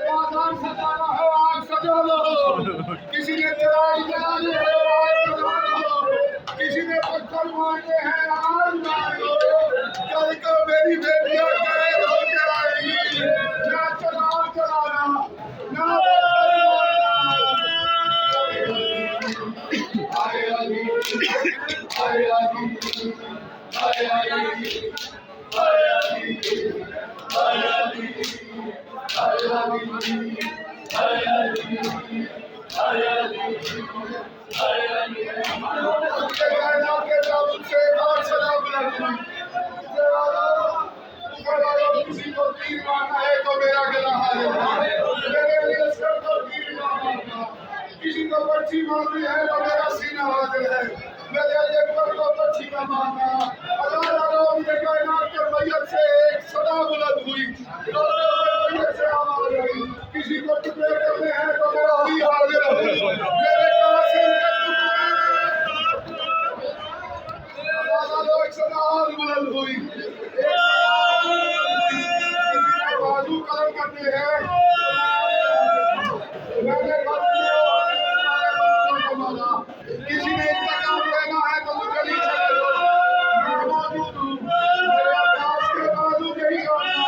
बाजार सजाना है आग सजा लो, किसी ने चराई जलानी है आग जला लो, किसी ने पत्थर मारने हैं आग मार लो। कल को मेरी बेटियां कैद होकर आएगी, ना चुनाव चलाना ना पत्थर मारना। हाय अली हाय अली हाय अली हाय अली हाय अली हाय अली हाय अली हाय अली हाय अली। उसके कायनात के ताबूत से एक और सदा बुलंद हुई, किसी को तीर मारना है तो मेरा गला हाजिर है, मेरे लिए सर को तीर ना मारना, किसी को पर्ची मारनी है तो मेरा सीना हाजिर है, मेरे लिए पर को पर्ची ना मारना। हजारों के कायनात के मैयत से एक सदा बुलंद हुई, मैयत से आवाज आई, किसी को टुकड़े करने हैं तो मेरा भी हाजिर है, मेरे कासिम के टुकड़े। हजारों एक सदा और बुलंद हुई, बाजू कलम करते हैं, मैंने किसी ने इंतकाम लेना है तो मुझे नहीं चले दो, मैं मौजूद हूँ, मेरे आकाश के बाजू यही करना।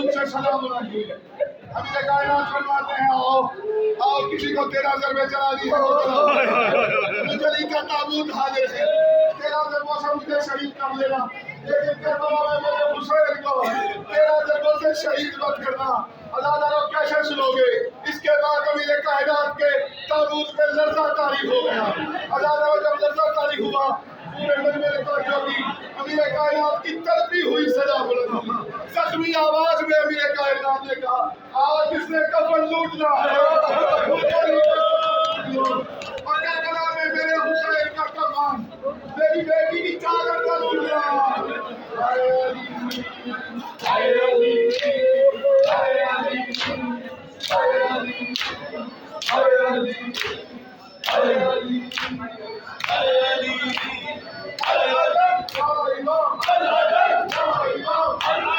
से सलाम रखी, अभी तक कायनात फरमाते हैं आओ आओ, किसी को 13 ज़रबे चला दिए, मुजली का ताबूत हाजिर है, 13 ज़रबों से मुझे शहीद कर लेना, लेकिन करबला में मेरे हुसैन को 13 ज़रबों से शहीद मत करना। अज़ादारों कैसे सुनोगे? इसके बाद अमीर कायनात के ताबूत पे लर्ज़ा तारी हो गया। अज़ादारों जब लर्ज़ा तारी हुआ, पूरे मजमे ने तवज्जो की, अमीर कायनात की तड़पी हुई सदा बुलंद हुई, जख्मी आवाज में अमीर कायनात ने कहा, आज किसने कफन लूटना है, और करबला में मेरे हुसैन का कफन, मेरी बेटी की चादर का लूटना। हाय अली हाय अली हाय अली हाय अली हाय अली हाय अली हाय अली।